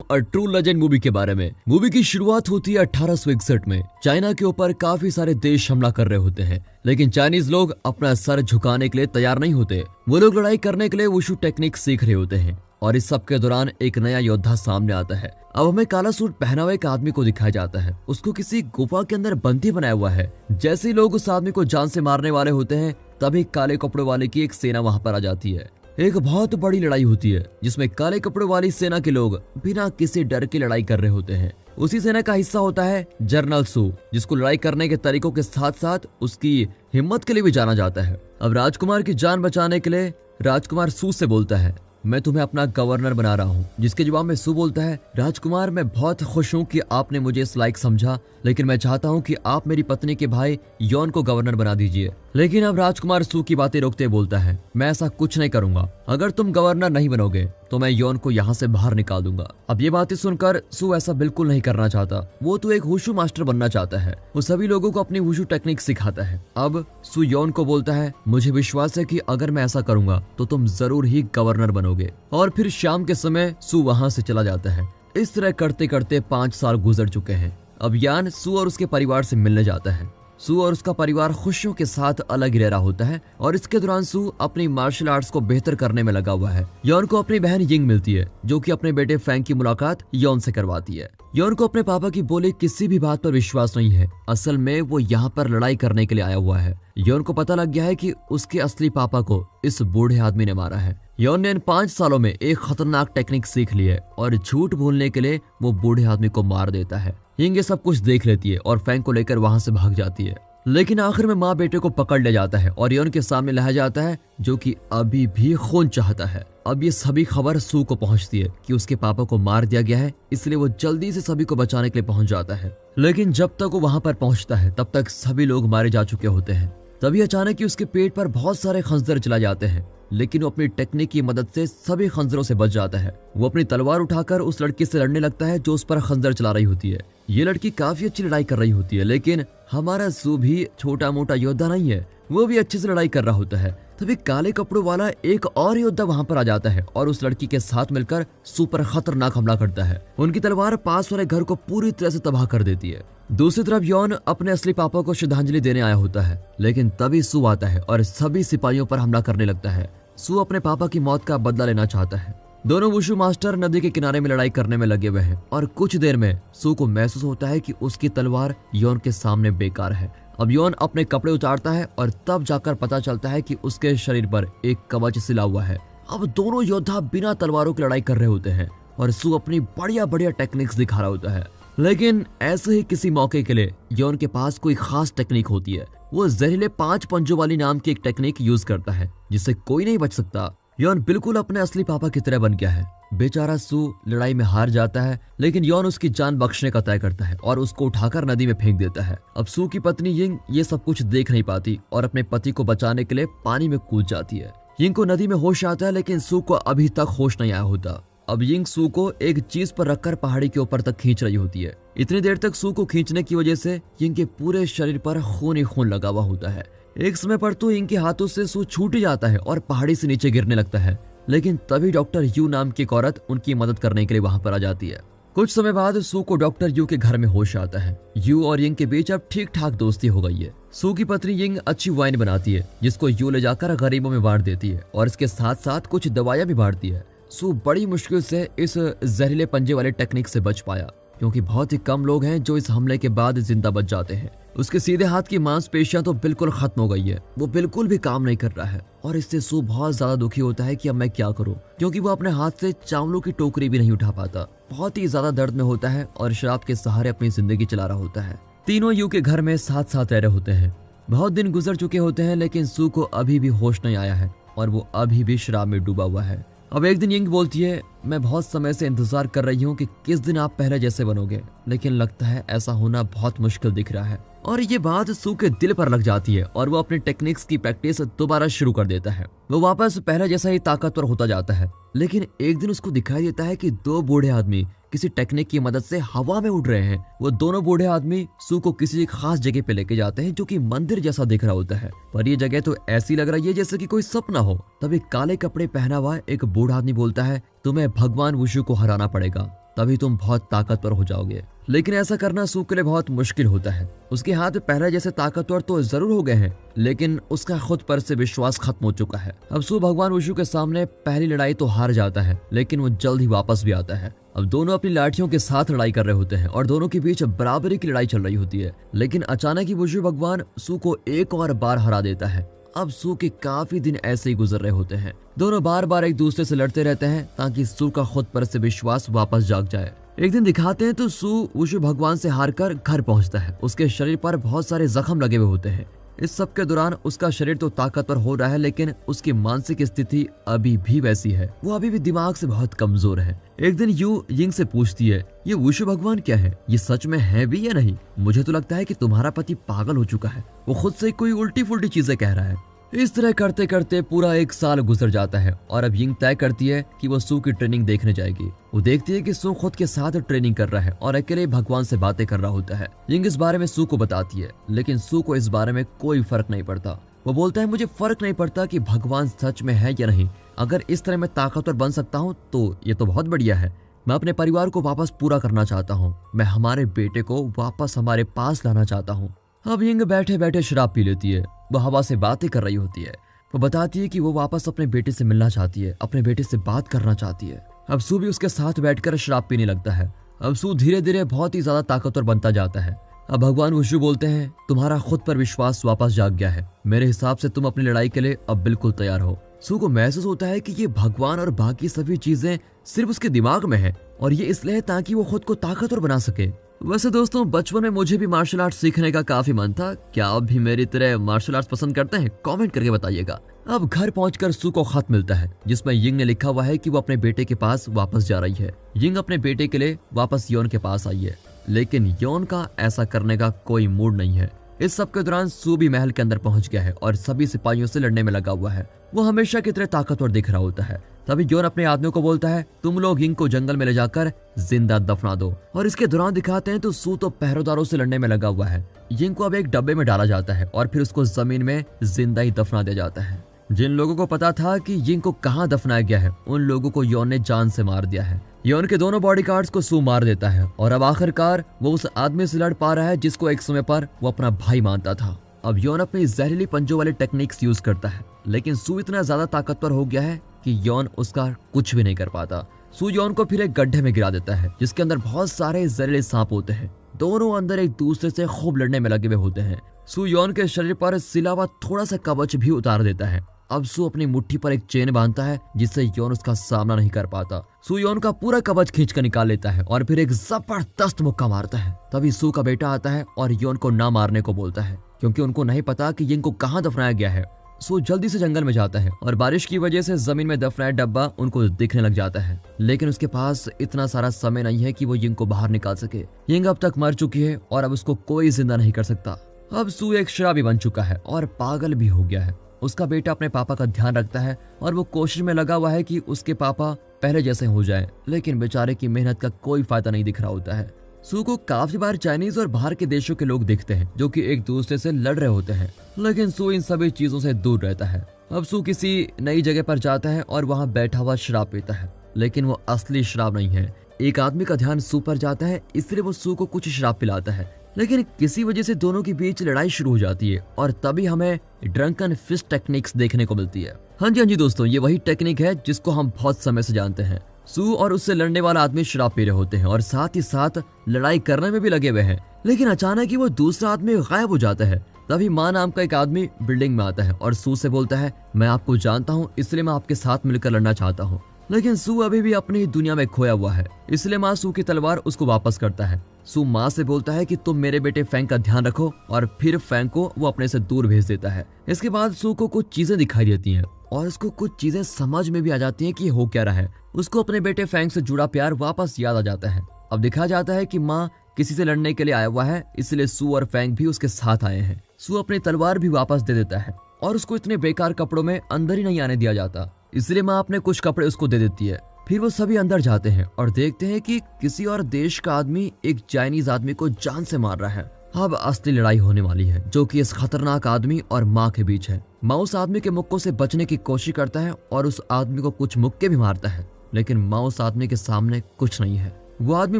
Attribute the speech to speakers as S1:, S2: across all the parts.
S1: A true legend movie के बारे में। मूवी की शुरुआत होती है 1861 में। चाइना के ऊपर काफी सारे देश हमला कर रहे होते हैं, लेकिन चाइनीज लोग अपना सर झुकाने के लिए तैयार नहीं होते। वो लोग लड़ाई करने के लिए वुशु टेक्निक सीख रहे होते हैं और इस सब के दौरान एक नया योद्धा सामने आता है। अब हमें काला सूट पहना हुआ एक आदमी को दिखाया जाता है। उसको किसी गुफा के अंदर बंदी बनाया हुआ है। जैसे ही लोग उस आदमी को जान से मारने वाले होते हैं, तभी काले कपड़े वाले की एक सेना वहां पर आ जाती है। एक बहुत बड़ी लड़ाई होती है जिसमें काले कपड़े वाली सेना के लोग बिना किसी डर के लड़ाई कर रहे होते हैं। उसी सेना का हिस्सा होता है जनरल सू, जिसको लड़ाई करने के तरीकों के साथ साथ उसकी हिम्मत के लिए भी जाना जाता है। अब राजकुमार की जान बचाने के लिए राजकुमार सू से बोलता है, मैं तुम्हें अपना गवर्नर बना रहा हूँ। जिसके जवाब में सू बोलता है, राजकुमार मैं बहुत खुश हूँ कि आपने मुझे इस लायक समझा, लेकिन मैं चाहता हूँ कि आप मेरी पत्नी के भाई यॉन को गवर्नर बना दीजिए। लेकिन अब राजकुमार सू की बातें रोकते बोलता है, मैं ऐसा कुछ नहीं करूंगा। अगर तुम गवर्नर नहीं बनोगे तो मैं यॉन को यहाँ से बाहर निकाल दूंगा। अब ये बातें सुनकर सू ऐसा बिल्कुल नहीं करना चाहता। वो तो एक वुशु मास्टर बनना चाहता है। वो सभी लोगों को अपनी वुशु टेक्निक सिखाता है। अब सू यॉन को बोलता है, मुझे विश्वास है कि अगर मैं ऐसा करूंगा तो तुम जरूर ही गवर्नर बनोगे। और फिर शाम के समय सू वहां से चला जाता है। इस तरह करते करते 5 साल गुजर चुके हैं। अब यान सू और उसके परिवार से मिलने जाता है। सू और उसका परिवार खुशियों के साथ अलग ही रह रहा होता है और इसके दौरान सू अपनी मार्शल आर्ट्स को बेहतर करने में लगा हुआ है। यॉन को अपनी बहन यिंग मिलती है, जो कि अपने बेटे फैंग की मुलाकात यॉन से करवाती है। यॉन को अपने पापा की बोली किसी भी बात पर विश्वास नहीं है। असल में वो यहाँ पर लड़ाई करने के लिए आया हुआ है। यॉन को पता लग गया है कि उसके असली पापा को इस बूढ़े आदमी ने मारा है। यॉन ने इन 5 सालों में एक खतरनाक टेक्निक सीख ली है और झूठ बोलने के लिए वो बूढ़े आदमी को मार देता है। यिंग ये सब कुछ देख लेती है और फैंग को लेकर वहां से भाग जाती है। लेकिन आखिर में माँ बेटे को पकड़ ले जाता है और यॉन के सामने लाया जाता है, जो कि अभी भी खून चाहता है। अब ये सभी खबर सू को पहुंचती है कि उसके पापा को मार दिया गया है, इसलिए वो जल्दी से सभी को बचाने के लिए पहुंच जाता है। लेकिन जब तक वो वहां पर पहुंचता है तब तक सभी लोग मारे जा चुके होते हैं। तभी अचानक ही उसके पेट पर बहुत सारे खंजर चला जाते हैं, लेकिन वो अपनी टेक्निक की मदद से सभी खंजरों से बच जाता है। वो अपनी तलवार उठाकर उस लड़की से लड़ने लगता है जो उस पर खंजर चला रही होती है। ये लड़की काफी अच्छी लड़ाई कर रही होती है, लेकिन हमारा सू भी छोटा मोटा योद्धा नहीं है, वो भी अच्छे से लड़ाई कर रहा होता है। तभी काले कपड़ों वाला एक और योद्धा वहां पर आ जाता है और उस लड़की के साथ मिलकर सू पर खतरनाक हमला करता है। उनकी तलवार पास वाले घर को पूरी तरह से तबाह कर देती है। दूसरी तरफ यॉन अपने असली पापा को श्रद्धांजलि देने आया होता है, लेकिन तभी सू आता है और सभी सिपाहियों पर हमला करने लगता है। सू अपने पापा की मौत का बदला लेना चाहता है। दोनों वुशु मास्टर नदी के किनारे में लड़ाई करने में लगे हुए हैं और कुछ देर में सू को महसूस होता है कि उसकी तलवार यॉन के सामने बेकार है। अब यॉन अपने कपड़े उतारता है और तब जाकर पता चलता है कि उसके शरीर पर एक कवच सिला हुआ है। अब दोनों योद्धा बिना तलवारों की लड़ाई कर रहे होते हैं और सू अपनी बढ़िया बढ़िया टेक्निक्स दिखा रहा होता है। लेकिन ऐसे ही किसी मौके के लिए यॉन के पास कोई खास टेक्निक होती है। वो जहरीले 5 पंजों वाली नाम की एक टेक्निक यूज करता है जिससे कोई नहीं बच सकता। यॉन बिल्कुल अपने असली पापा की तरह बन गया है। बेचारा सू लड़ाई में हार जाता है, लेकिन यॉन उसकी जान बख्शने का तय करता है और उसको उठाकर नदी में फेंक देता है। अब सू की पत्नी यिंग ये सब कुछ देख नहीं पाती और अपने पति को बचाने के लिए पानी में कूद जाती है। यिंग को नदी में होश आता है, लेकिन सू को अभी तक होश नहीं आया होता। अब यिंग सू को एक चीज पर रखकर पहाड़ी के ऊपर तक खींच रही होती है। इतनी देर तक सू को खींचने की वजह से यिंग के पूरे शरीर पर खून ही खून लगा हुआ होता है। एक समय पर तो यिंग के हाथों से सू छूट ही जाता है और पहाड़ी से नीचे गिरने लगता है। लेकिन तभी डॉक्टर यू नाम की एक औरत उनकी मदद करने के लिए वहां पर आ जाती है। कुछ समय बाद सू को डॉक्टर यू के घर में होश आता है। यू और यिंग के बीच अब ठीक ठाक दोस्ती हो गई है। सू की पत्नी यिंग अच्छी वाइन बनाती है, जिसको यू ले जाकर गरीबों में बांट देती है और इसके साथ साथ कुछ दवाइयां भी बांटती है। सू बड़ी मुश्किल से इस जहरीले पंजे वाले टेक्निक से बच पाया, क्योंकि बहुत ही कम लोग हैं जो इस हमले के बाद जिंदा बच जाते हैं। उसके सीधे हाथ की मांसपेशियां तो बिल्कुल खत्म हो गई है, वो बिल्कुल भी काम नहीं कर रहा है और इससे सू बहुत ज्यादा दुखी होता है कि अब मैं क्या करूं, क्योंकि वो अपने हाथ से चावलों की टोकरी भी नहीं उठा पाता। बहुत ही ज्यादा दर्द में होता है और शराब के सहारे अपनी जिंदगी चला रहा होता है। तीनों यू के घर में साथ साथ रह रहे होते हैं। बहुत दिन गुजर चुके होते हैं, लेकिन सू को अभी भी होश नहीं आया है और वो अभी भी शराब में डूबा हुआ है। अब एक दिन यिंग बोलती है, मैं बहुत समय से इंतजार कर रही हूँ कि किस दिन आप पहले जैसे बनोगे, लेकिन लगता है ऐसा होना बहुत मुश्किल दिख रहा है। और ये बात सू के दिल पर लग जाती है और वो अपने टेक्निक्स की प्रैक्टिस दोबारा शुरू कर देता है। वो वापस पहले जैसा ही ताकतवर होता जाता है। लेकिन एक दिन उसको दिखाई देता है कि 2 बूढ़े आदमी किसी टेक्निक की मदद से हवा में उड़ रहे हैं। वो दोनों बूढ़े आदमी सू को किसी खास जगह पे लेके जाते हैं, जो कि मंदिर जैसा दिख रहा होता है, पर ये जगह तो ऐसी लग रही है जैसे कि कोई सपना हो। तभी काले कपड़े पहना हुआ एक बूढ़ा आदमी बोलता है, तुम्हें भगवान वुशु को हराना पड़ेगा। तभी तुम बहुत ताकतवर हो जाओगे। लेकिन ऐसा करना सू के लिए बहुत मुश्किल होता है। उसके हाथ पहले जैसे ताकतवर तो जरूर हो गए हैं, लेकिन उसका खुद पर से विश्वास खत्म हो चुका है। अब सू भगवान वुशु के सामने पहली लड़ाई तो हार जाता है, लेकिन वो जल्द ही वापस भी आता है। अब दोनों अपनी लाठियों के साथ लड़ाई कर रहे होते हैं और दोनों के बीच बराबरी की लड़ाई चल रही होती है। लेकिन अचानक ही वुशु भगवान सू को एक और बार हरा देता है। अब सू के काफी दिन ऐसे ही गुजर रहे होते हैं। दोनों बार बार एक दूसरे से लड़ते रहते हैं ताकि सू का खुद पर से विश्वास वापस जाग जाए। एक दिन दिखाते हैं तो सू वुशु भगवान से हारकर घर पहुंचता है। उसके शरीर पर बहुत सारे जख्म लगे हुए होते हैं। इस सब के दौरान उसका शरीर तो ताकतवर हो रहा है, लेकिन उसकी मानसिक स्थिति अभी भी वैसी है। वो अभी भी दिमाग से बहुत कमजोर है। एक दिन यू यिंग से पूछती है, ये वुशु भगवान क्या है? ये सच में है भी या नहीं? मुझे तो लगता है कि तुम्हारा पति पागल हो चुका है। वो खुद से कोई उल्टी फुल्टी चीजें कह रहा है। इस तरह करते करते पूरा 1 साल गुजर जाता है और अब यिंग तय करती है कि वो सू की ट्रेनिंग देखने जाएगी। वो देखती है कि सू खुद के साथ ट्रेनिंग कर रहा है और अकेले भगवान से बातें कर रहा होता है। यिंग इस बारे में सू को बताती है, लेकिन सू को इस बारे में कोई फर्क नहीं पड़ता। वो बोलता है, मुझे फर्क नहीं पड़ता कि भगवान सच में है या नहीं। अगर इस तरह मैं ताकतवर बन सकता हूँ तो ये तो बहुत बढ़िया है। मैं अपने परिवार को वापस पूरा करना चाहता हूँ। मैं हमारे बेटे को वापस हमारे पास लाना चाहता हूँ। अब यिंग बैठे बैठे शराब पी लेती है। वो हवा से बातें कर रही होती है। वो बताती है कि वो वापस अपने बेटे से मिलना चाहती है, अपने बेटे से बात करना चाहती है। अब सू भी उसके साथ बैठकर शराब पीने लगता है। अब सू धीरे धीरे बहुत ही ज्यादा ताकतवर बनता जाता है। अब भगवान वुशु बोलते हैं, तुम्हारा खुद पर विश्वास वापस जाग गया है। मेरे हिसाब से तुम अपनी लड़ाई के लिए अब बिल्कुल तैयार हो। सू को महसूस होता है कि ये भगवान और बाकी सभी चीजें सिर्फ उसके दिमाग में है और ये इसलिए है ताकि वो खुद को ताकतवर बना सके। वैसे दोस्तों, बचपन में मुझे भी मार्शल आर्ट सीखने का काफी मन था। क्या आप भी मेरी तरह मार्शल आर्ट्स पसंद करते हैं? कमेंट करके बताइएगा। अब घर पहुंचकर सू को खत मिलता है जिसमें यिंग ने लिखा हुआ है कि वो अपने बेटे के पास वापस जा रही है। यिंग अपने बेटे के लिए वापस योन के पास आई है, लेकिन योन का ऐसा करने का कोई मूड नहीं है। इस सब के दौरान सू भी महल के अंदर पहुंच गया है और सभी सिपाहियों से लड़ने में लगा हुआ है। वो हमेशा की तरह ताकतवर दिख रहा होता है। तभी योन अपने आदमियों को बोलता है, तुम लोग यिंग को जंगल में ले जाकर जिंदा दफना दो। और इसके दौरान दिखाते हैं तो सू तो पहरेदारों से लड़ने में लगा हुआ है। यिंग को अब एक डब्बे में डाला जाता है और फिर उसको जमीन में जिंदा ही दफना दिया जाता है। जिन लोगों को पता था कि यिंग को कहाँ दफनाया गया है, उन लोगों को योन ने जान से मार दिया है। योन के दोनों बॉडीगार्ड्स को सू मार देता है और अब आखिरकार वो उस आदमी से लड़ पा रहा है जिसको एक समय पर वो अपना भाई मानता था। अब योन अपनी जहरीली पंजों वाले टेक्निक्स यूज करता है, लेकिन सू इतना ज्यादा ताकतवर हो गया है कि योन उसका कुछ भी नहीं कर पाता। सू योन को फिर एक गड्ढे में गिरा देता है जिसके अंदर बहुत सारे जहरीले सांप होते हैं। दोनों अंदर एक दूसरे से खूब लड़ने में लगे हुए होते हैं। सू योन के शरीर पर सिला हुआ थोड़ा सा कवच भी उतार देता है। अब सू अपनी मुट्ठी पर एक चेन बांधता है जिससे योन उसका सामना नहीं कर पाता। सू योन का पूरा कवच खींचकर निकाल लेता है और फिर एक जबरदस्त मुक्का मारता है। तभी सू का बेटा आता है और योन को ना मारने को बोलता है, क्योंकि उनको नहीं पता कि यिंग को कहाँ दफनाया गया है। सू जल्दी से जंगल में जाता है और बारिश की वजह से जमीन में दफनाया डब्बा उनको दिखने लग जाता है, लेकिन उसके पास इतना सारा समय नहीं है कि वो यिंग को बाहर निकाल सके। यिंग अब तक मर चुकी है और अब उसको कोई जिंदा नहीं कर सकता। अब सू एक शराबी बन चुका है और पागल भी हो गया है। उसका बेटा अपने पापा का ध्यान रखता है और वो कोशिश में लगा हुआ है कि उसके पापा पहले जैसे हो जाएं, लेकिन बेचारे की मेहनत का कोई फायदा नहीं दिख रहा होता है। सू को काफी बार चाइनीज और बाहर के देशों के लोग दिखते हैं जो कि एक दूसरे से लड़ रहे होते हैं, लेकिन सू इन सभी चीजों से दूर रहता है। अब सू किसी नई जगह पर जाता है और वहाँ बैठा हुआ शराब पीता है, लेकिन वो असली शराब नहीं है। एक आदमी का ध्यान सू पर जाता है, इसलिए वो सू को कुछ शराब पिलाता है, लेकिन किसी वजह से दोनों के बीच लड़ाई शुरू हो जाती है और तभी हमें ड्रंकन फिस्ट टेक्निक्स देखने को मिलती है। हाँ जी दोस्तों, ये वही टेक्निक है जिसको हम बहुत समय से जानते हैं। सू और उससे लड़ने वाला आदमी शराब पी रहे होते हैं और साथ ही साथ लड़ाई करने में भी लगे हुए हैं, लेकिन अचानक ही वो दूसरा आदमी गायब हो जाता है। तभी माँ नाम का एक आदमी बिल्डिंग में आता है और सू से बोलता है, मैं आपको जानता हूँ, इसलिए मैं आपके साथ मिलकर लड़ना चाहता हूँ। लेकिन सू अभी भी अपनी दुनिया में खोया हुआ है, इसलिए माँ सू की तलवार उसको वापस करता है। सू माँ से बोलता है कि तुम मेरे बेटे फैंग का ध्यान रखो और फिर फैंग को वो अपने से दूर भेज देता है। इसके बाद सू को कुछ चीजें दिखाई देती हैं और उसको कुछ चीजें समझ में भी आ जाती हैं कि हो क्या रहा है। उसको अपने बेटे फैंग से जुड़ा प्यार वापस याद आ जाता है। अब दिखाया जाता है कि माँ किसी से लड़ने के लिए आया हुआ है, इसलिए सू और फैंग भी उसके साथ आए हैं। सू अपनी तलवार भी वापस दे देता है और उसको इतने बेकार कपड़ों में अंदर ही नहीं आने दिया जाता, इसलिए माँ अपने कुछ कपड़े उसको दे देती है। फिर वो सभी अंदर जाते हैं और देखते हैं कि किसी और देश का आदमी एक चाइनीज आदमी को जान से मार रहा है। अब असली लड़ाई होने वाली है, जो कि इस खतरनाक आदमी और माँ के बीच है। माँ उस आदमी के मुक्कों से बचने की कोशिश करता है और उस आदमी को कुछ मुक्के भी मारता है, लेकिन माँ उस आदमी के सामने कुछ नहीं है। वो आदमी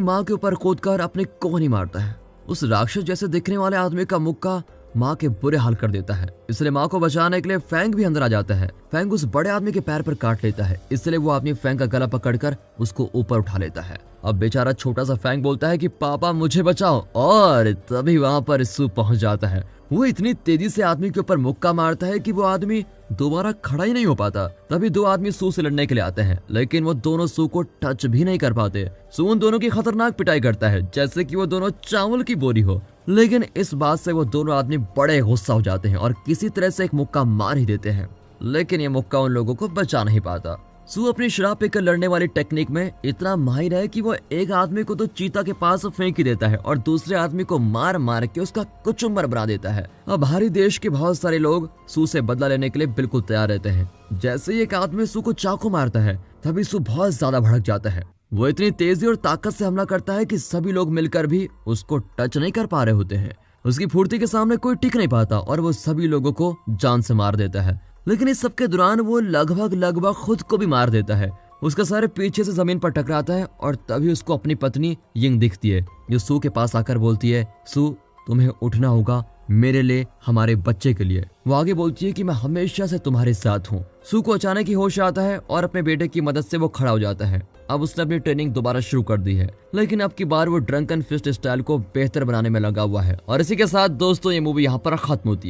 S1: माँ के ऊपर कूदकर अपने को नहीं मारता है। उस राक्षस जैसे दिखने वाले आदमी का मुक्का माँ के बुरे हाल कर देता है, इसलिए माँ को बचाने के लिए फैंग भी अंदर आ जाता है। फैंग उस बड़े आदमी के पैर पर काट लेता है, इसलिए वो आदमी फैंग का गला पकड़कर उसको ऊपर उठा लेता है। अब बेचारा छोटा सा फैंग बोलता है कि पापा मुझे बचाओ, और तभी वहाँ पर सू पहुंच जाता है। वो इतनी तेजी से आदमी के ऊपर मुक्का मारता है कि वो आदमी दोबारा खड़ा ही नहीं हो पाता। तभी दो आदमी सू से लड़ने के लिए आते हैं, लेकिन वो दोनों सू को टच भी नहीं कर पाते। सू उन दोनों की खतरनाक पिटाई करता है, जैसे कि वो दोनों चावल की बोरी हो। लेकिन इस बात से वो दोनों आदमी बड़े गुस्सा हो जाते हैं और किसी तरह से एक मुक्का मार ही देते हैं, लेकिन ये मुक्का उन लोगों को बचा नहीं पाता। सू अपनी शराब पीकर लड़ने वाली टेक्निक में इतना माहिर है कि वो एक आदमी को तो चीता के पास फेंक ही देता है और दूसरे आदमी को मार मार के उसका कुचुम्बर बना देता है। अब बाहरी देश के बहुत सारे लोग सू से बदला लेने के लिए बिल्कुल तैयार रहते हैं। जैसे ही एक आदमी सू को चाकू मारता है, तभी सू बहुत ज्यादा भड़क जाता है। वो इतनी तेजी और ताकत से हमला करता है कि सभी लोग मिलकर भी उसको टच नहीं कर पा रहे होते हैं। उसकी फुर्ती के सामने कोई टिक नहीं पाता और वो सभी लोगों को जान से मार देता है। लेकिन इस सब के दौरान वो लगभग खुद को भी मार देता है। उसका सर पीछे से जमीन पर टकराता है और तभी उसको अपनी पत्नी यिंग दिखती है, जो सू के पास आकर बोलती है, सू तुम्हें उठना होगा, मेरे लिए, हमारे बच्चे के लिए। वो आगे बोलती है कि मैं हमेशा से तुम्हारे साथ हूँ। सू को अचानक ही होश आता है और अपने बेटे की मदद से वो खड़ा हो जाता है। अब उसने अपनी ट्रेनिंग दोबारा शुरू कर दी है, लेकिन अब की बार वो ड्रंकन फिस्ट स्टाइल को बेहतर बनाने में लगा हुआ है। और इसी के साथ दोस्तों ये मूवी यहाँ पर खत्म होती है।